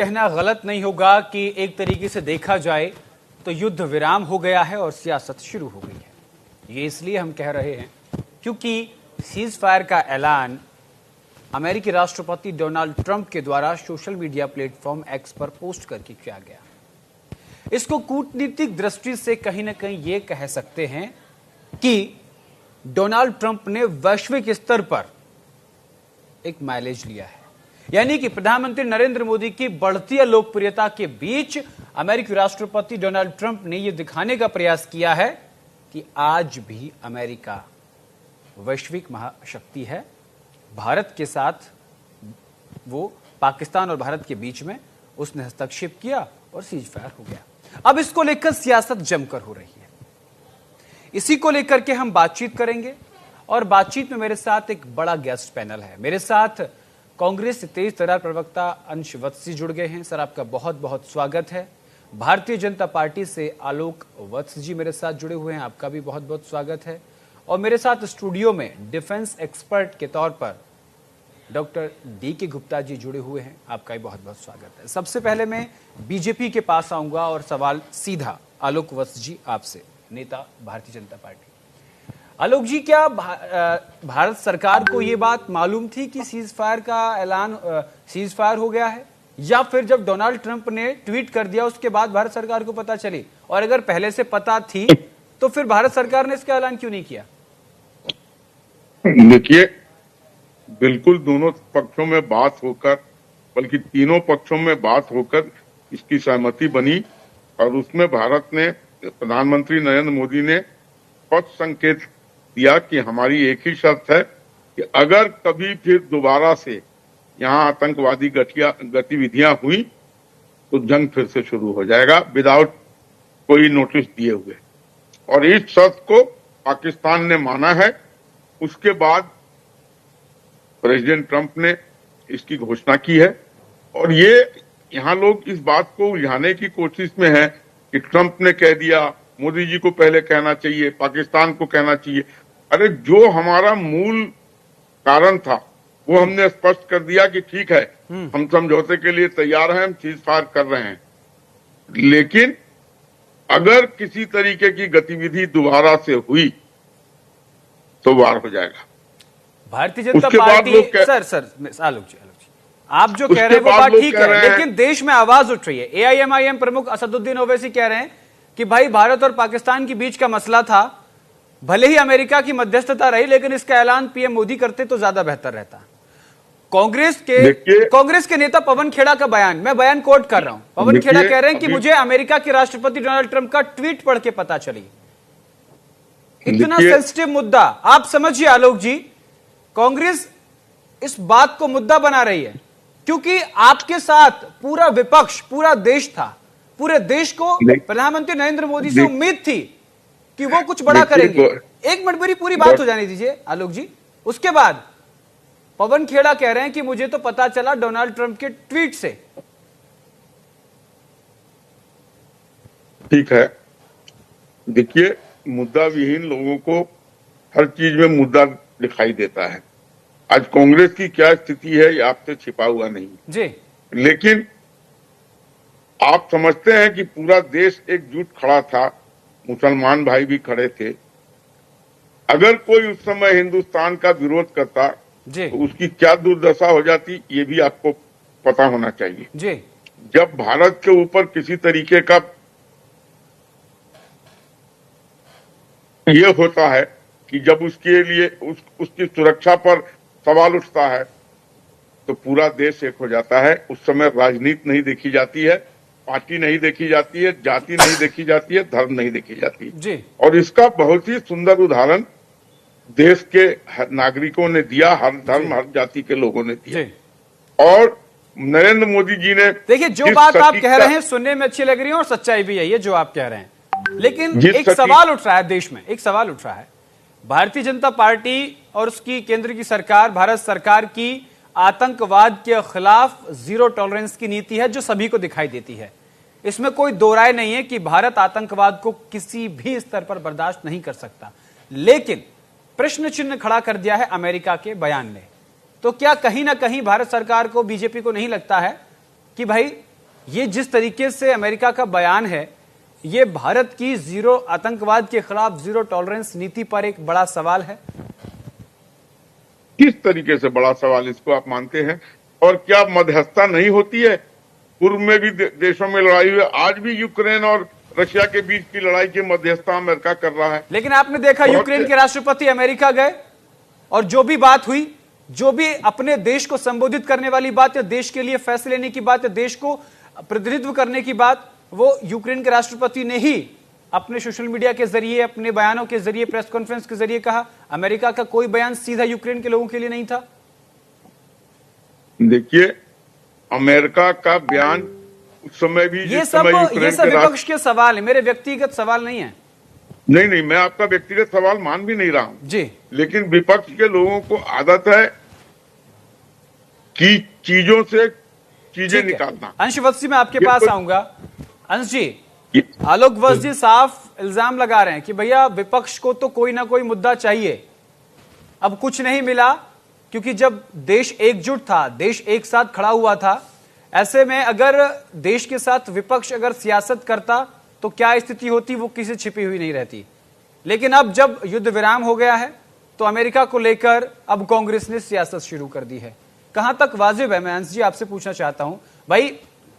कहना गलत नहीं होगा कि एक तरीके से देखा जाए तो युद्ध विराम हो गया है और सियासत शुरू हो गई है। ये इसलिए हम कह रहे हैं क्योंकि सीज फायर का ऐलान अमेरिकी राष्ट्रपति डोनाल्ड ट्रंप के द्वारा सोशल मीडिया प्लेटफॉर्म एक्स पर पोस्ट करके किया गया। इसको कूटनीतिक दृष्टि से कहीं ना कहीं ये कह सकते हैं कि डोनाल्ड ट्रंप ने वैश्विक स्तर पर एक माइलेज लिया है, यानी कि प्रधानमंत्री नरेंद्र मोदी की बढ़ती लोकप्रियता के बीच अमेरिकी राष्ट्रपति डोनाल्ड ट्रंप ने यह दिखाने का प्रयास किया है कि आज भी अमेरिका वैश्विक महाशक्ति है। भारत के साथ वो पाकिस्तान और भारत के बीच में उसने हस्तक्षेप किया और सीज फायर हो गया। अब इसको लेकर सियासत जमकर हो रही है। इसी को लेकर के हम बातचीत करेंगे और बातचीत में मेरे साथ एक बड़ा गेस्ट पैनल है। मेरे साथ कांग्रेस से तेज तर्रार प्रवक्ता अंश वत्स जुड़ गए हैं। सर, आपका बहुत बहुत स्वागत है। भारतीय जनता पार्टी से आलोक वत्स जी मेरे साथ जुड़े हुए हैं, आपका भी बहुत बहुत स्वागत है। और मेरे साथ स्टूडियो में डिफेंस एक्सपर्ट के तौर पर डॉक्टर डी के गुप्ता जी जुड़े हुए हैं, आपका भी बहुत बहुत स्वागत है। सबसे पहले मैं बीजेपी के पास आऊंगा और सवाल सीधा आलोक वत्स जी आपसे, नेता भारतीय जनता पार्टी। आलोक जी, क्या भारत सरकार को यह बात मालूम थी कि सीज फायर का ऐलान सीज फायर हो गया है, या फिर जब डोनाल्ड ट्रंप ने ट्वीट कर दिया उसके बाद भारत सरकार को पता चली? और अगर पहले से पता थी तो फिर भारत सरकार ने इसका ऐलान क्यों नहीं किया? देखिए, बिल्कुल दोनों पक्षों में बात होकर, बल्कि तीनों पक्षों में बात होकर इसकी सहमति बनी और उसमें भारत ने, प्रधानमंत्री नरेंद्र मोदी ने स्पष्ट संकेत दिया कि हमारी एक ही शर्त है कि अगर कभी फिर दोबारा से यहाँ आतंकवादी गतिविधियां हुई तो जंग फिर से शुरू हो जाएगा, विदाउट कोई नोटिस दिए हुए। और इस शर्त को पाकिस्तान ने माना है। उसके बाद प्रेसिडेंट ट्रंप ने इसकी घोषणा की है और ये यहाँ लोग इस बात को उलझाने की कोशिश में है कि ट्रंप ने कह दिया, मोदी जी को पहले कहना चाहिए, पाकिस्तान को कहना चाहिए। अरे, जो हमारा मूल कारण था वो हमने स्पष्ट कर दिया कि ठीक है, हम समझौते के लिए तैयार हैं, हम सीज फायर कर रहे हैं, लेकिन अगर किसी तरीके की गतिविधि दोबारा से हुई तो वार हो जाएगा। भारतीय जनता पार्टी सर आलोक जी, आप जो कह रहे हैं वो बात ठीक है, लेकिन देश में आवाज उठ रही है। एआईएमआईएम प्रमुख असदुद्दीन ओवैसी कह रहे हैं कि भाई, भारत और पाकिस्तान के बीच का मसला था, भले ही अमेरिका की मध्यस्थता रही, लेकिन इसका ऐलान पीएम मोदी करते तो ज्यादा बेहतर रहता। कांग्रेस के नेता पवन खेड़ा का बयान, मैं बयान कोट कर रहा हूं। पवन खेड़ा कह रहे हैं कि मुझे अमेरिका के राष्ट्रपति डोनाल्ड ट्रंप का ट्वीट पढ़ के पता चली। इतना सेंसिटिव मुद्दा, आप समझिए आलोक जी, कांग्रेस इस बात को मुद्दा बना रही है क्योंकि आपके साथ पूरा विपक्ष, पूरा देश था। पूरे देश को प्रधानमंत्री नरेंद्र मोदी से उम्मीद थी कि वो कुछ बड़ा करेंगे। एक मिनट, मेरी पूरी बात हो जाने दीजिए आलोक जी। उसके बाद पवन खेड़ा कह रहे हैं कि मुझे तो पता चला डोनाल्ड ट्रंप के ट्वीट से। ठीक है, देखिए, मुद्दा विहीन लोगों को हर चीज में मुद्दा दिखाई देता है। आज कांग्रेस की क्या स्थिति है ये आपसे छिपा हुआ नहीं जी, लेकिन आप समझते हैं कि पूरा देश एकजुट खड़ा था, मुसलमान भाई भी खड़े थे। अगर कोई उस समय हिंदुस्तान का विरोध करता तो उसकी क्या दुर्दशा हो जाती, ये भी आपको पता होना चाहिए जी। जब भारत के ऊपर किसी तरीके का ये होता है कि जब उसके लिए उसकी सुरक्षा पर सवाल उठता है तो पूरा देश एक हो जाता है। उस समय राजनीति नहीं देखी जाती है, पार्टी नहीं देखी जाती है, जाति नहीं देखी जाती है, धर्म नहीं देखी जाती है जी। और इसका बहुत ही सुंदर उदाहरण देश के नागरिकों ने दिया, हर धर्म हर जाति के लोगों ने दिया। और नरेंद्र मोदी जी ने, देखिए, जो बात आप कह रहे हैं सुनने में अच्छी लग रही है और सच्चाई भी है ये जो आप कह रहे हैं, लेकिन एक सवाल उठ रहा है देश में, एक सवाल उठ रहा है। भारतीय जनता पार्टी और उसकी केंद्र की सरकार, भारत सरकार की आतंकवाद के खिलाफ जीरो टॉलरेंस की नीति है जो सभी को दिखाई देती है। इसमें कोई दो राय नहीं है कि भारत आतंकवाद को किसी भी स्तर पर बर्दाश्त नहीं कर सकता, लेकिन प्रश्न चिन्ह खड़ा कर दिया है अमेरिका के बयान ने। तो क्या कहीं ना कहीं भारत सरकार को, बीजेपी को नहीं लगता है कि भाई ये जिस तरीके से अमेरिका का बयान है, ये भारत की जीरो आतंकवाद के खिलाफ जीरो टॉलरेंस नीति पर एक बड़ा सवाल है। किस तरीके से बड़ा सवाल इसको आप मानते हैं? और क्या मध्यस्थता नहीं होती है? पूर्व में भी देशों में लड़ाई हुई, आज भी यूक्रेन और रशिया के बीच की लड़ाई की मध्यस्थता अमेरिका कर रहा है। लेकिन आपने देखा यूक्रेन के राष्ट्रपति अमेरिका गए और जो भी बात हुई, जो भी अपने देश को संबोधित करने वाली बात है, देश के लिए फैसले लेने की बात है, देश को प्रतिनिधित्व करने की बात, वो यूक्रेन के राष्ट्रपति ने ही अपने सोशल मीडिया के जरिए, अपने बयानों के जरिए, प्रेस कॉन्फ्रेंस के जरिए कहा। अमेरिका का कोई बयान सीधा यूक्रेन के लोगों के लिए नहीं था। देखिए, अमेरिका का बयान उस समय भी, ये सब विपक्ष के सवाल है, मेरे व्यक्तिगत सवाल नहीं है। नहीं, मैं आपका व्यक्तिगत सवाल मान भी नहीं रहा हूं जी, लेकिन विपक्ष के लोगों को आदत है कि चीजों से चीजें निकालना। अंश वत्सी, मैं आपके पास आऊंगा। अंश जी, आलोक वत्स जी साफ इल्जाम लगा रहे हैं कि भैया विपक्ष को तो कोई ना कोई मुद्दा चाहिए। अब कुछ नहीं मिला, क्योंकि जब देश एकजुट था, देश एक साथ खड़ा हुआ था, ऐसे में अगर देश के साथ विपक्ष अगर सियासत करता तो क्या स्थिति होती, वो किसी छिपी हुई नहीं रहती। लेकिन अब जब युद्ध विराम हो गया है तो अमेरिका को लेकर अब कांग्रेस ने सियासत शुरू कर दी है। कहां तक वाजिब है? मैं अंश जी आपसे पूछना चाहता हूं। भाई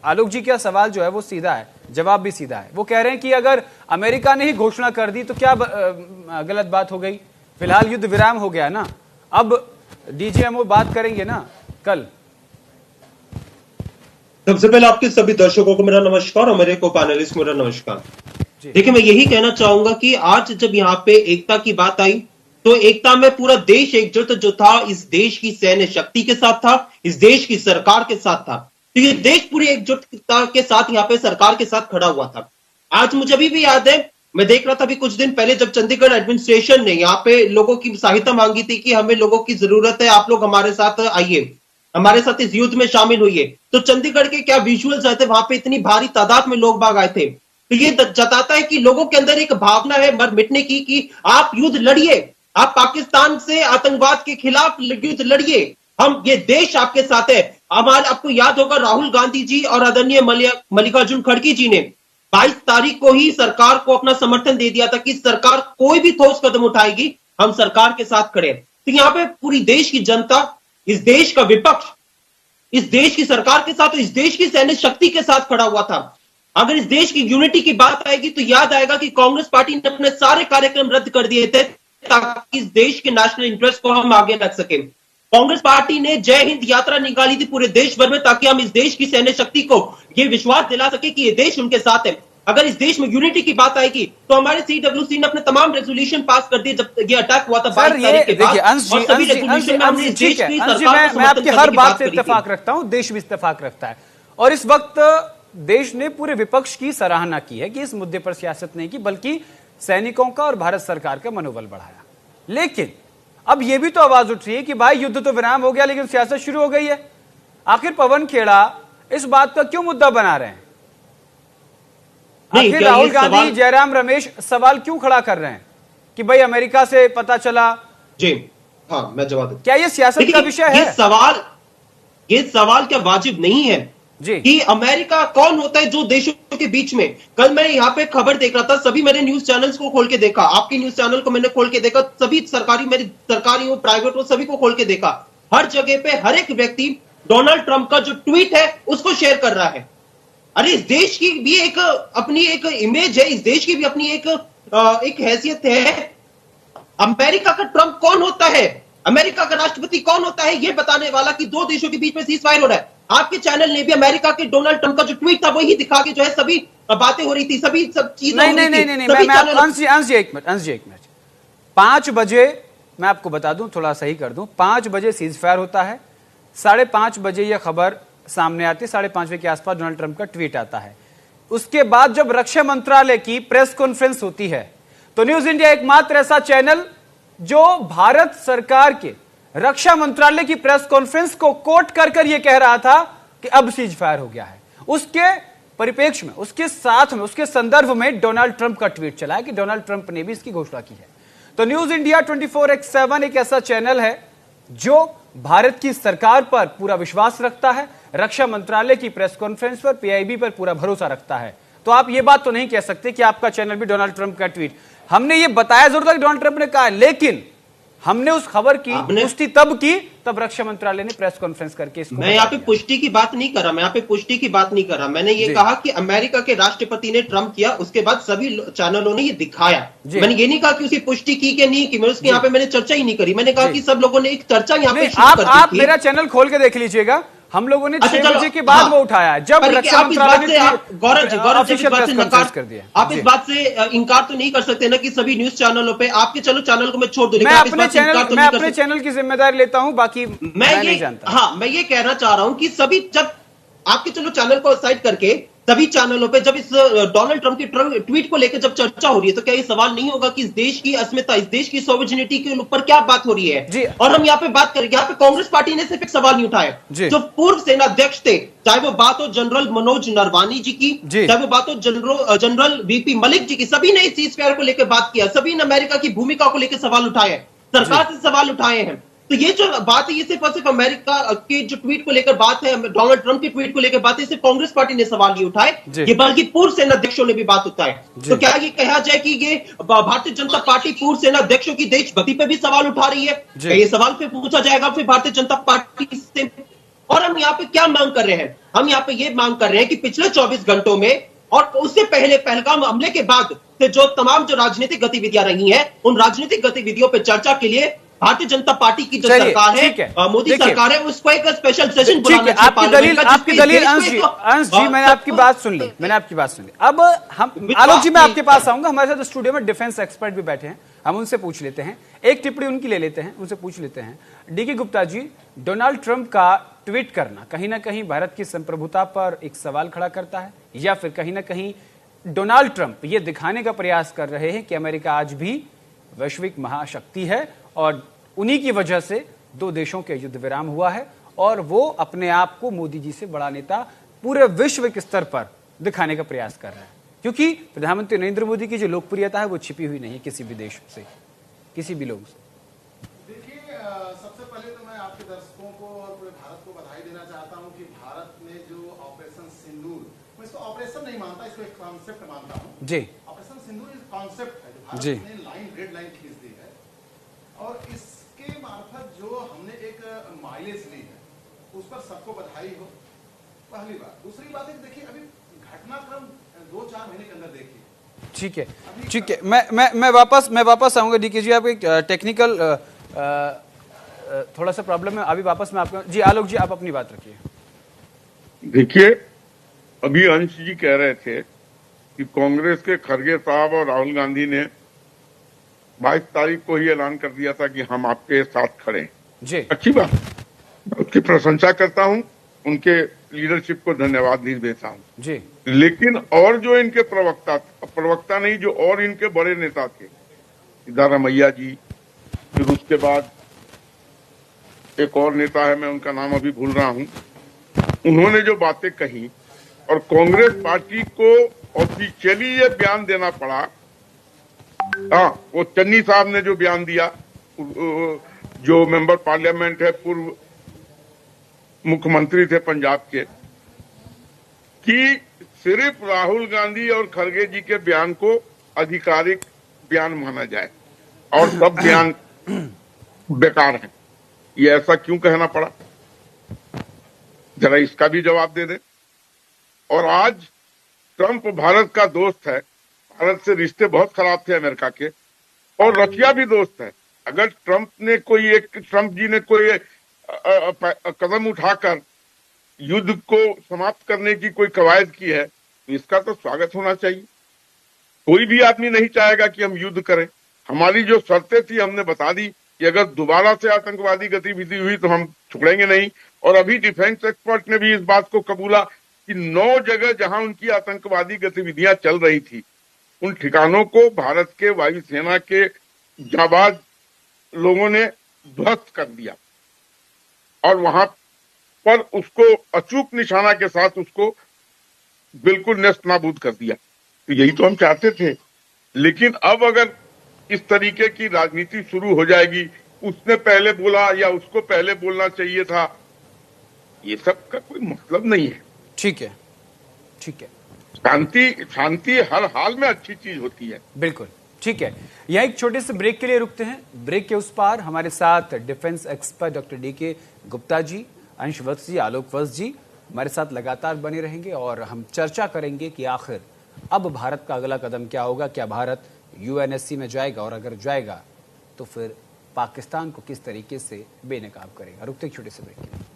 आलोक जी का सवाल जो है वो सीधा है, जवाब भी सीधा है। वो कह रहे हैं कि अगर अमेरिका ने ही घोषणा कर दी तो क्या गलत बात हो गई? फिलहाल युद्ध विराम हो गया ना, अब डीजीएमओ बात करेंगे ना कल। सबसे पहले आपके सभी दर्शकों को मेरा नमस्कार और मेरे को पैनलिस्ट मेरा नमस्कार। देखिए, मैं यही कहना चाहूंगा कि आज जब यहाँ पे एकता की बात आई तो एकता में पूरा देश एकजुट जो था, इस देश की सैन्य शक्ति के साथ था, इस देश की सरकार के साथ था। तो ये देश पूरी एकजुटता के साथ यहाँ पे सरकार के साथ खड़ा हुआ था। आज मुझे अभी भी याद है, मैं देख रहा था अभी कुछ दिन पहले जब चंडीगढ़ एडमिनिस्ट्रेशन ने यहाँ पे लोगों की सहायता मांगी थी कि हमें लोगों की जरूरत है, आप लोग हमारे साथ आइए, हमारे साथ इस युद्ध में शामिल हुई। तो चंडीगढ़ के क्या विजुअल्स आए थे, वहां पे इतनी भारी तादाद में लोग बाग आए थे। तो ये जताता है कि लोगों के अंदर एक भावना है मर मिटने की, कि आप युद्ध लड़िए, आप पाकिस्तान से आतंकवाद के खिलाफ युद्ध लड़िए, हम ये देश आपके साथ है। हमारे आपको याद होगा राहुल गांधी जी और आदरणीय मल्लिकार्जुन खड़गे जी ने 22 तारीख को ही सरकार को अपना समर्थन दे दिया था कि सरकार कोई भी ठोस कदम उठाएगी, हम सरकार के साथ खड़े। तो यहाँ पे पूरी देश की जनता, इस देश का विपक्ष, इस देश की सरकार के साथ, इस देश की सैन्य शक्ति के साथ खड़ा हुआ था। अगर इस देश की यूनिटी की बात आएगी तो याद आएगा कि कांग्रेस पार्टी ने अपने सारे कार्यक्रम रद्द कर दिए थे ताकि इस देश के नेशनल इंटरेस्ट को हम आगे रख सके। कांग्रेस पार्टी ने जय हिंद यात्रा निकाली थी पूरे देश भर में ताकि हम इस देश की सैन्य शक्ति को यह विश्वास दिला सके कि यह देश उनके साथ है। अगर इस देश में यूनिटी की बात आएगी तो हमारे सीडब्ल्यूसी ने अपने तमाम रेजोल्यूशन पास कर दिए जब ये अटैक हुआ था 22 तारीख के बाद। और सभी रेजोल्यूशन में हमने देश की सरकार को मैं आपकी हर बात से इत्तेफाक रखता हूं, देश भी इत्तेफाक रखता है। और इस वक्त देश ने पूरे विपक्ष की सराहना की है कि इस मुद्दे पर सियासत नहीं की, बल्कि सैनिकों का और भारत सरकार का मनोबल बढ़ाया। लेकिन अब यह भी तो आवाज उठ रही है कि भाई युद्ध तो विराम हो गया लेकिन सियासत शुरू हो गई है। आखिर पवन खेड़ा इस बात का क्यों मुद्दा बना रहे हैं? आखिर राहुल गांधी, जयराम रमेश सवाल क्यों खड़ा कर रहे हैं कि भाई अमेरिका से पता चला? जी हाँ, मैं जवाब दूं। क्या ये सियासत का विषय है? ये सवाल क्या वाजिब नहीं है जी कि अमेरिका कौन होता है जो देशों के बीच में? कल मैं यहाँ पे खबर देख रहा था, सभी मेरे न्यूज चैनल्स को खोल के देखा, आपके न्यूज चैनल को मैंने खोल के देखा, सभी सरकारी, मेरी सरकारी हो प्राइवेट हो, सभी को खोल के देखा। हर जगह पे हर एक व्यक्ति डोनाल्ड ट्रंप का जो ट्वीट है उसको शेयर कर रहा है। अरे इस देश की भी एक अपनी एक इमेज है, इस देश की भी अपनी एक हैसियत है। अमेरिका का ट्रंप कौन होता है, अमेरिका का राष्ट्रपति कौन होता है, यह बताने वाला कि दो देशों के बीच में सीज फायर हो रहा है। आपके चैनल ने भी अमेरिका के डोनाल्ड ट्रंप का जो ट्वीट था वही दिखा के जो है सभी बातें हो रही थी, सब चीजें नहीं, अंश जी एक मिनट। 5 बजे मैं आपको बता दूं, थोड़ा सही कर दूं, 5 बजे सीज फायर होता है, 5:30 बजे यह खबर सामने आती है, 5:30 बजे के आसपास डोनाल्ड ट्रंप का ट्वीट आता है। उसके बाद जब रक्षा मंत्रालय की प्रेस कॉन्फ्रेंस होती है तो न्यूज इंडिया एकमात्र ऐसा चैनल जो भारत सरकार के रक्षा मंत्रालय की प्रेस कॉन्फ्रेंस को कोट कर यह कह रहा था कि अब सीज फायर हो गया है। उसके परिप्रेक्ष्य में, उसके साथ में, उसके संदर्भ में डोनाल्ड ट्रंप का ट्वीट चला है कि डोनाल्ड ट्रंप ने भी इसकी घोषणा की है। तो न्यूज इंडिया 24x7 एक ऐसा चैनल है जो भारत की सरकार पर पूरा विश्वास रखता है, रक्षा मंत्रालय की प्रेस कॉन्फ्रेंस पर, पीआईबी पर पूरा भरोसा रखता है। तो आप ये बात तो नहीं कह सकते कि आपका चैनल भी डोनाल्ड ट्रंप का ट्वीट, हमने ये बताया जरूर था कि डोनाल्ड ट्रंप ने कहा, लेकिन हमने उस खबर की पुष्टि तब की तब रक्षा मंत्रालय ने प्रेस कॉन्फ्रेंस करके इसको मैं यहाँ पे पुष्टि की बात नहीं कर रहा, मैं यहाँ पे पुष्टि की बात नहीं कर रहा, मैंने ये कहा कि अमेरिका के राष्ट्रपति ने ट्रंप किया, उसके बाद सभी चैनलों ने ये दिखाया। मैंने ये नहीं कहा कि उसकी पुष्टि की कि नहीं की, मैं उसके यहाँ पे मैंने चर्चा ही नहीं करी, मैंने कहा कि सब लोगों ने एक चर्चा यहाँ पे शुरू कर दी थी। आप मेरा चैनल खोल के देख लीजिएगा, हम लोगों ने 6 बजे के बाद वो उठाया जब रक्षा मंत्रालय ने ऑफिशियल प्रेस कॉन्फ्रेंस कर दिया। आप इस बात से इनकार तो नहीं कर सकते ना कि सभी न्यूज चैनलों पे आपके, चलो चैनल को मैं छोड़ दूं, मैं अपने चैनल की जिम्मेदारी लेता हूं, बाकी मैं नहीं जानता। हाँ, मैं ये कहना चाह रहा हूं कि सभी, जब आपके चलो चैनल को साइड करके सभी चैनलों पे जब इस डोनाल्ड ट्रंप के ट्वीट को लेकर जब चर्चा हो रही है, तो क्या ये सवाल नहीं होगा कि इस देश की अस्मिता, इस देश की सोवर्जिनिटी के ऊपर क्या बात हो रही है जी। और हम यहाँ पे बात करें, यहाँ पे कांग्रेस पार्टी ने सिर्फ एक सवाल नहीं उठाया। जो पूर्व सेना अध्यक्ष थे, चाहे वो बात हो जनरल मनोज नरवानी जी की, चाहे वो बात हो जनरल वीपी मलिक जी की, सभी ने इस सीज फायर को लेकर बात किया, सभी ने अमेरिका की भूमिका को लेकर सवाल उठाए, सरकार से सवाल उठाए हैं। तो ये जो बात है, ये सिर्फ और सिर्फ अमेरिका के जो ट्वीट को लेकर बात है, डोनाल्ड ट्रंप के ट्वीट को लेकर बात है, सिर्फ कांग्रेस पार्टी ने सवाल नहीं उठाए, ये बल्कि पूर्व सेना अध्यक्षों ने भी बात उठाई। तो क्या ये कहा जाए कि ये भारतीय जनता पार्टी पूर्व सेना अध्यक्षों की देशभक्ति पे भी सवाल उठा रही है? ये सवाल फिर पूछा जाएगा फिर भारतीय जनता पार्टी से। और हम यहाँ पे क्या मांग कर रहे हैं? हम यहाँ पे ये मांग कर रहे हैं कि पिछले 24 घंटों में और उससे पहले पहलगाम हमले के बाद से जो तमाम जो राजनीतिक गतिविधियां रही हैं, उन राजनीतिक गतिविधियों पर चर्चा के लिए भारतीय जनता पार्टी की जो सरकार है, मोदी सरकार है, उसको एक स्पेशल सेशन बुलाना चाहिए। आपकी दलील अंश जी, मैंने आपकी बात सुन ली, अब हम आलोक जी मैं आपके पास आऊंगा। हमारे साथ स्टूडियो में डिफेंस एक्सपर्ट भी बैठे हैं, हम उनसे पूछ लेते हैं, एक टिप्पणी उनकी ले लेते हैं, उनसे पूछ लेते हैं। DK Gupta ji, Donald Trump का ट्वीट करना कहीं ना कहीं भारत की संप्रभुता पर एक सवाल खड़ा करता है, या फिर कहीं ना कहीं डोनाल्ड ट्रंप ये दिखाने का प्रयास कर रहे हैं कि अमेरिका आज भी वैश्विक महाशक्ति है और उन्हीं की वजह से 2 देशों के युद्ध विराम हुआ है और वो अपने आप को मोदी जी से बड़ा नेता पूरे विश्व के स्तर पर दिखाने का प्रयास कर रहे हैं, क्योंकि प्रधानमंत्री नरेंद्र मोदी की जो लोकप्रियता है वो छिपी हुई नहीं है किसी भी देश से, किसी भी लोग से। देखिए, सबसे पहले तो मैं आपके दर्शकों को और पूरे भारत को बधाई देना चाहता हूं कि भारत ने जो ऑपरेशन सिंदूर, मैं इसको ऑपरेशन नहीं मानता, इसको एक कॉन्सेप्ट मानता हूं जी। ऑपरेशन सिंदूर इस कॉन्सेप्ट है जो भारत ने लाइन, रेड लाइन खींच दी है और इसके मार्फत जो हमने एक माइलेज ली है, उस पर सबको बधाई हो, पहली बात। दूसरी बात है, देखिए अभी घटनाक्रम 2-4 महीने के अंदर देखिए। ठीक है, मैं वापस आऊंगा। डीके जी, आप एक टेक्निकल थोड़ा सा प्रॉब्लम है, अभी वापस मैं आपको जी। आलोक जी, आप अपनी बात रखिए। देखिए, अभी अंश जी कह रहे थे कि कांग्रेस के खरगे साहब और राहुल गांधी ने 22 तारीख को ही ऐलान कर दिया था कि हम आपके साथ खड़े हैं जी। अच्छी बात, उसकी प्रशंसा करता हूं, उनके लीडरशिप को धन्यवाद भी देता हूं जी। लेकिन और जो इनके प्रवक्ता नहीं, जो और इनके बड़े नेता थे, सिद्धारमैया जी, फिर उसके बाद एक और नेता है, मैं उनका नाम अभी भूल रहा हूं, उन्होंने जो बातें कही और कांग्रेस पार्टी को ऑफिशियली ये बयान देना पड़ा। हाँ, वो चन्नी साहब ने जो बयान दिया, जो मेंबर पार्लियामेंट है, पूर्व मुख्यमंत्री थे पंजाब के, कि सिर्फ राहुल गांधी और खरगे जी के बयान को आधिकारिक बयान माना जाए और सब बयान बेकार है। ये ऐसा क्यों कहना पड़ा, जरा इसका भी जवाब दे दे। और आज ट्रंप भारत का दोस्त है, भारत से रिश्ते बहुत खराब थे अमेरिका के, और रशिया भी दोस्त है। अगर ट्रंप जी ने कोई कदम उठाकर युद्ध को समाप्त करने की कोई कवायद की है, तो इसका तो स्वागत होना चाहिए। कोई भी आदमी नहीं चाहेगा कि हम युद्ध करें। हमारी जो शर्तें थी हमने बता दी कि अगर दोबारा से आतंकवादी गतिविधि हुई तो हम छोड़ेंगे नहीं। और अभी डिफेंस एक्सपर्ट ने भी इस बात को कबूला कि 9 जगह जहां उनकी आतंकवादी गतिविधियां चल रही थी, उन ठिकानों को भारत के वायुसेना के जाबाज लोगों ने ध्वस्त कर दिया और वहां पर उसको अचूक निशाना के साथ उसको बिल्कुल नेस्त नाबूद कर दिया। तो यही तो हम चाहते थे। लेकिन अब अगर इस तरीके की राजनीति शुरू हो जाएगी, उसने पहले बोला या उसको पहले बोलना चाहिए था, ये सब का कोई मतलब नहीं है। ठीक है, ठीक है। शांति हर हाल में अच्छी चीज होती है। बिल्कुल ठीक है। यह एक छोटे से ब्रेक के लिए रुकते हैं। ब्रेक के उस पार हमारे साथ defence expert doctor DK Gupta ji, Ansh Vats जी, आलोक वत्स जी हमारे साथ लगातार बने रहेंगे और हम चर्चा करेंगे कि आखिर अब भारत का अगला कदम क्या होगा। क्या भारत UNSC में जाएगा, और अगर जाएगा तो फिर पाकिस्तान को किस तरीके से बेनकाब करेगा। रुकते छोटे से ब्रेक के लिए।